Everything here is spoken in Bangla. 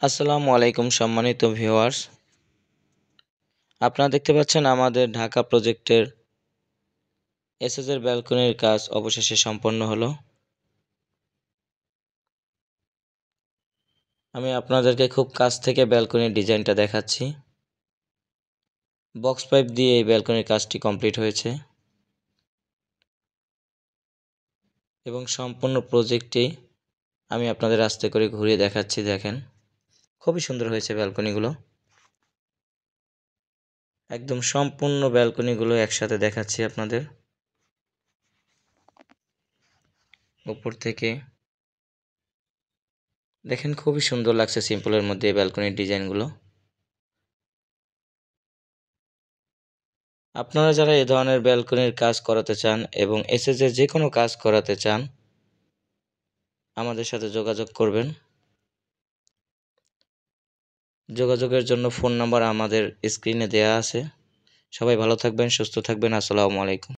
আসসালামু আলাইকুম সম্মানিত ভিউয়ার্স, আপনারা দেখতে পাচ্ছেন আমাদের ঢাকা প্রজেক্টের এসএসের ব্যালকনির কাজ অবশেষে সম্পন্ন হলো। আমি আপনাদেরকে খুব কাছ থেকে ব্যালকনির ডিজাইনটা দেখাচ্ছি। বক্স পাইপ দিয়ে এই ব্যালকনির কাজটি কমপ্লিট হয়েছে এবং সম্পূর্ণ প্রজেক্টটি আমি আপনাদের আস্তে করে ঘুরিয়ে দেখাচ্ছি। দেখেন, খুবই সুন্দর হয়েছে ব্যালকনিগুলো। একদম সম্পূর্ণ ব্যালকনিগুলো একসাথে দেখাচ্ছি আপনাদের উপর থেকে। দেখেন, খুবই সুন্দর লাগছে সিম্পলের মধ্যে এই ব্যালকনির ডিজাইনগুলো। আপনারা যারা এ ধরনের ব্যালকনির কাজ করাতে চান এবং এসএসে যে কোনো কাজ করাতে চান, আমাদের সাথে যোগাযোগ করবেন। যোগাযোগের জন্য ফোন নাম্বার আমাদের স্ক্রিনে দেয়া আছে। সবাই ভালো থাকবেন, সুস্থ থাকবেন। আসসালামু আলাইকুম।